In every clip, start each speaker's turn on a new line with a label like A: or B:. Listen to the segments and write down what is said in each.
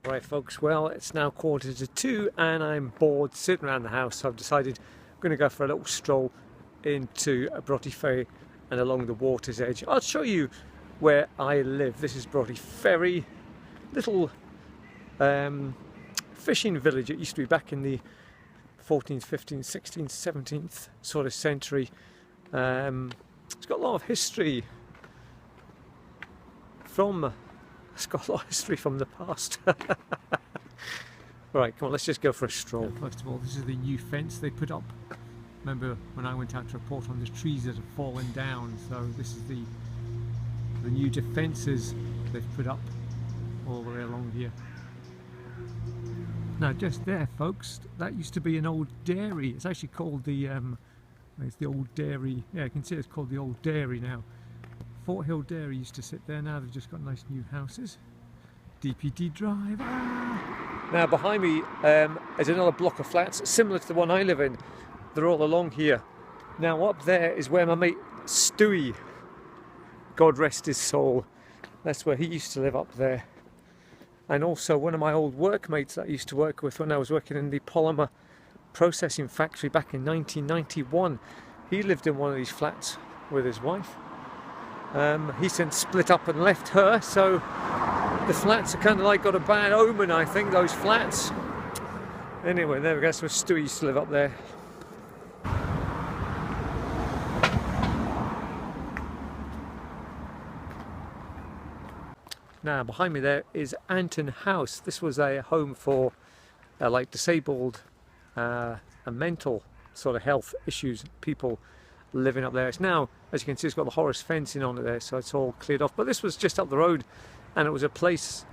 A: Right folks, well it's now 1:45 and I'm bored sitting around the house, so I've decided I'm going to go for a little stroll into Broughty Ferry and along the water's edge. I'll show you where I live. This is Broughty Ferry, little fishing village. It used to be back in the 14th, 15th, 16th, 17th sort of century. It's got a lot of history from the past. Right, come on, let's just go for a stroll. First of all, this is the new fence they put up. Remember when I went out to report on the trees that have fallen down, so this is the new defences they've put up all the way along here. Now just there folks, that used to be an old dairy. It's actually called the it's the old dairy. Yeah, you can see it's called the old dairy now. Fort Hill Dairy used to sit there. Now they've just got nice new houses. DPD Drive. Ah! Now behind me is another block of flats similar to the one I live in. They're all along here. Now up there is where my mate Stewie, God rest his soul, that's where he used to live, up there. And also one of my old workmates that I used to work with when I was working in the polymer processing factory back in 1991. He lived in one of these flats with his wife. He since split up and left her, so the flats are kind of like got a bad omen, I think, those flats. Anyway, there we go, that's where Stewie used to live up there. Now behind me there is Anton House. This was a home for like disabled and mental sort of health issues people living up there. It's now, as you can see, it's got the Horace fencing on it there, so it's all cleared off. But this was just up the road, and it was a place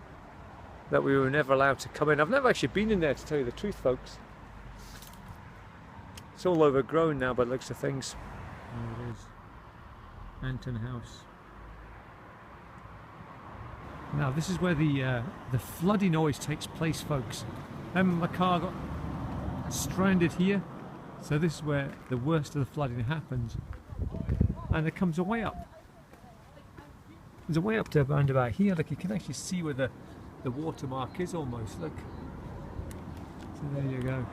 A: that we were never allowed to come in. I've never actually been in there, to tell you the truth, folks. It's all overgrown now by the looks of things. There it is, Anton House. Now this is where the flooding always takes place, folks. My car got stranded here, so this is where the worst of the flooding happens, and it comes a way up. There's a way up to around about here. Look, you can actually see where the watermark is almost. Look, so there you go.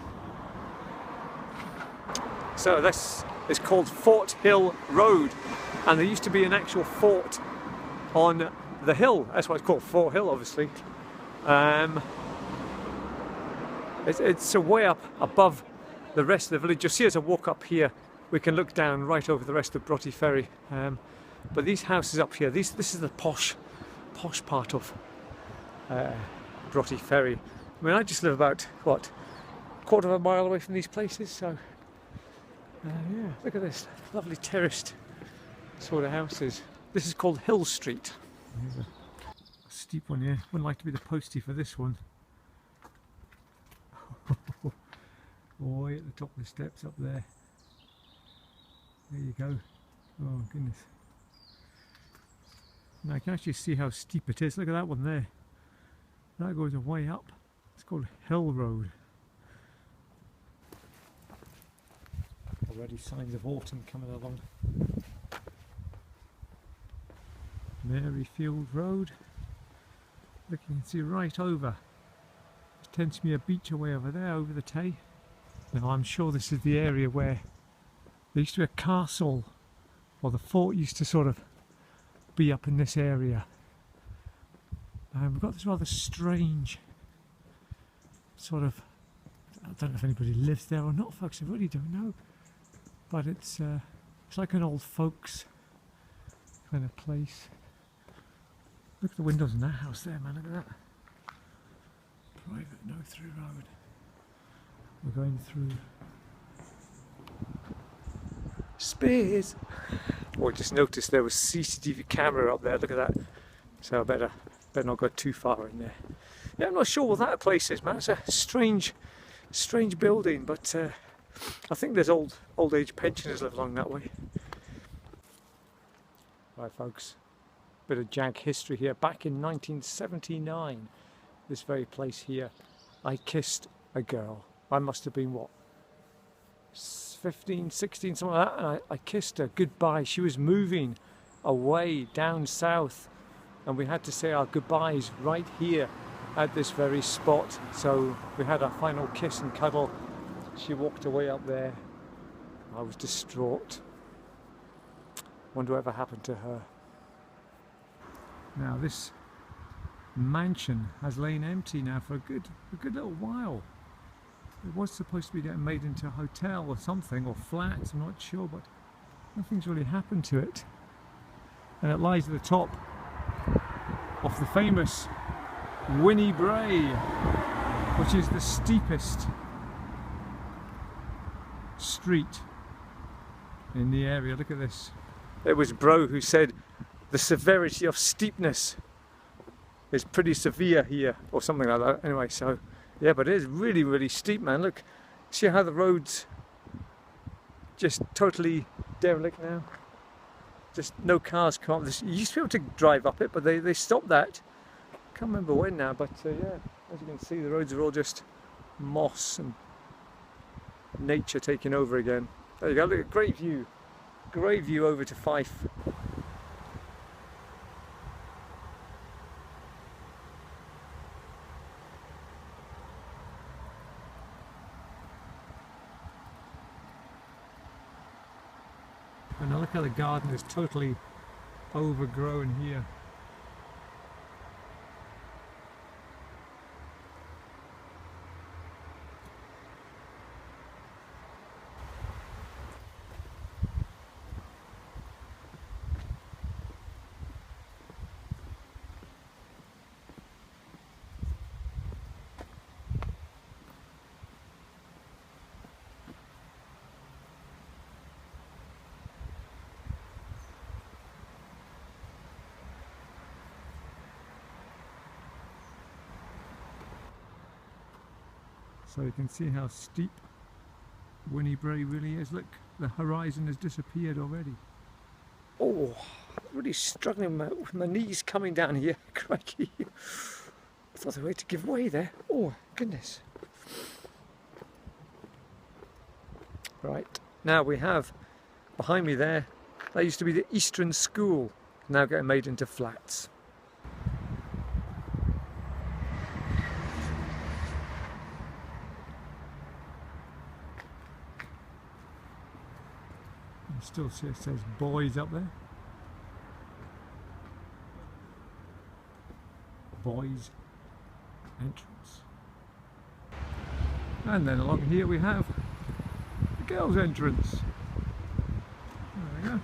A: So this is called Fort Hill Road, and there used to be an actual fort on the hill. That's why it's called Fort Hill, obviously. It's a way up above the rest of the village. You'll see as I walk up here, we can look down right over the rest of Broughty Ferry. But these houses up here, this is the posh part of Broughty Ferry. I mean, I just live about, what, quarter of a mile away from these places, so yeah, look at this, lovely terraced sort of houses. This is called Hill Street. Here's a steep one here. Wouldn't like to be the postie for this one. Boy, at the top of the steps up there. There you go. Oh goodness. Now I can actually see how steep it is. Look at that one there. That goes way up. It's called Hill Road. Already signs of autumn coming along. Maryfield Road. Look, you can see right over. There tends to be a beach away over there, over the Tay. Now I'm sure this is the area where there used to be a castle, or the fort used to sort of be up in this area. We've got this rather strange sort of, I don't know if anybody lives there or not, folks, I really don't know. But it's like an old folks kind of place. Look at the windows in that house there, man, look at that. Private no-through road. We're going through Spears. Oh, I just noticed there was CCTV camera up there, look at that. So I better not go too far in there. Yeah, I'm not sure what that place is, man. It's a strange building, but I think there's old age pensioners live along that way. Right folks, bit of jag history here. Back in 1979, this very place here, I kissed a girl. I must have been, what, 15, 16, something like that, and I kissed her goodbye. She was moving away down south, and we had to say our goodbyes right here at this very spot. So we had our final kiss and cuddle. She walked away up there. I was distraught. Wonder whatever happened to her. Now this mansion has lain empty now for a good little while. It was supposed to be getting made into a hotel or something, or flats, I'm not sure, but nothing's really happened to it. And it lies at the top of the famous Winnie Bray, which is the steepest street in the area. Look at this. It was Bro who said the severity of steepness is pretty severe here, or something like that. Anyway, so yeah, but it is really steep, man. Look, see how the road's just totally derelict now. Just no cars come up this. You used to be able to drive up it, but they stopped that. Can't remember when now, but yeah, as you can see, the roads are all just moss and nature taking over again. There you go. Look at great view over to Fife. And now look how the garden is totally overgrown here. So you can see how steep Winnie Bray really is. Look, the horizon has disappeared already. Oh, I'm really struggling with my knees coming down here. Crikey. I thought they were to give way there. Oh, goodness. Right, now we have behind me there, that used to be the Eastern School, now getting made into flats. Still see it says boys up there. Boys entrance. And then along here we have the girls entrance. There we go.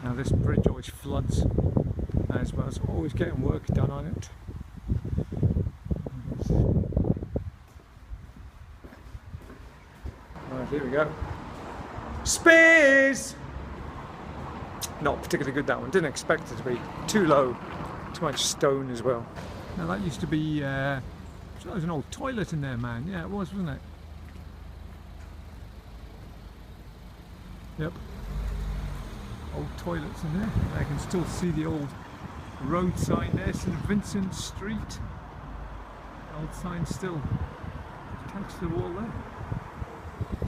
A: Now this bridge always floods as well, so always getting work done on it. Right, here we go. Space! Not particularly good, that one. Didn't expect it to be too low. Too much stone as well. Now that used to be, that was an old toilet in there, man. Yeah, it was, wasn't it? Yep. Old toilets in there. I can still see the old road sign there, St. Vincent Street. Old sign still attached to the wall there.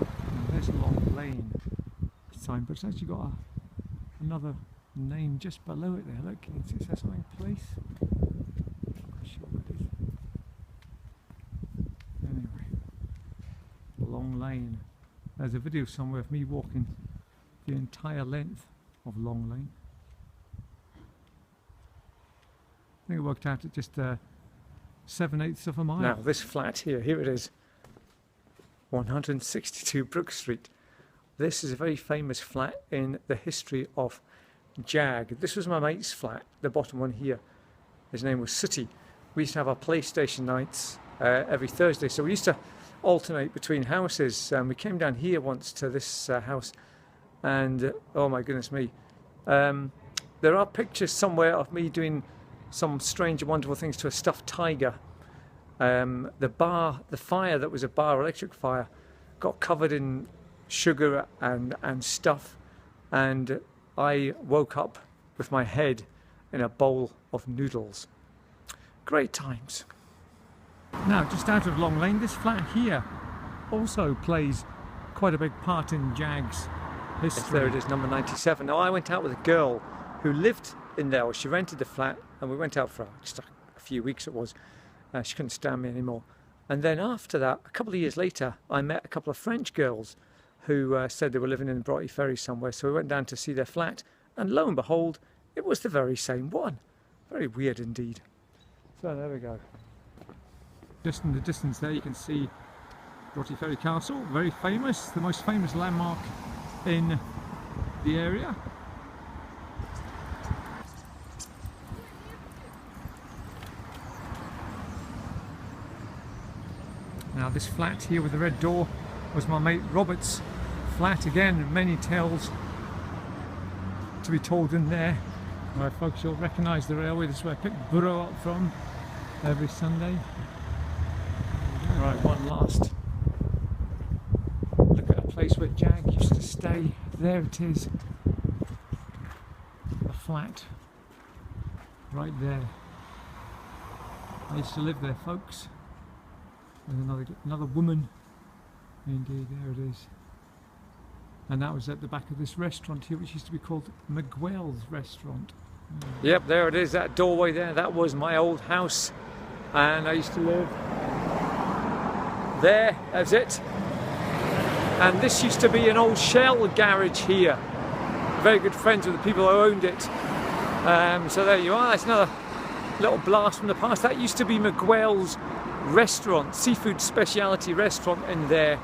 A: And there's Long Lane sign, but it's actually got another name just below it there. Look, can you see it says something place? I'm not sure what it is. Anyway, Long Lane. There's a video somewhere of me walking the entire length of Long Lane. I think it worked out at just 7/8 of a mile. Now this flat here it is. 162 Brook Street. This is a very famous flat in the history of Jag. This was my mate's flat, the bottom one here. His name was Sooty. We used to have our PlayStation nights every Thursday, so we used to alternate between houses. We came down here once to this house, and oh my goodness me. There are pictures somewhere of me doing some strange and wonderful things to a stuffed tiger. The fire that was a bar, electric fire, got covered in sugar and stuff, and I woke up with my head in a bowl of noodles. Great times. Now, just out of Long Lane, this flat here also plays quite a big part in Jag's history. Yes, there it is, number 97. Now, I went out with a girl who lived in there, or she rented the flat, and we went out for just a few weeks it was. She couldn't stand me anymore. And then after that, a couple of years later, I met a couple of French girls who said they were living in Broughty Ferry somewhere. So we went down to see their flat, and lo and behold, it was the very same one. Very weird indeed. So there we go. Just in the distance there you can see Broughty Ferry Castle, very famous, the most famous landmark in the area. Now this flat here with the red door was my mate Robert's flat. Again, many tales to be told in there. Right folks, you'll recognise the railway. This is where I pick Burro up from every Sunday. Right, one last look at a place where Jag used to stay. There it is, a flat right there. I used to live there, folks, with another woman. Indeed, there it is. And that was at the back of this restaurant here, which used to be called Miguel's Restaurant. Yep, there it is, that doorway there. That was my old house, and I used to live there. That's it. And this used to be an old Shell garage here. Very good friends with the people who owned it. So there you are. That's another little blast from the past. That used to be Miguel's Restaurant, seafood speciality restaurant in there.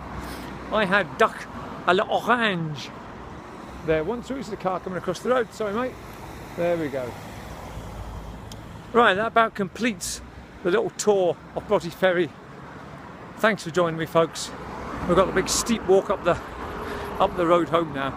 A: I had duck à l'orange there once. There was the car coming across the road. Sorry, mate. There we go. Right, that about completes the little tour of Broughty Ferry. Thanks for joining me, folks. We've got the big steep walk up the road home now.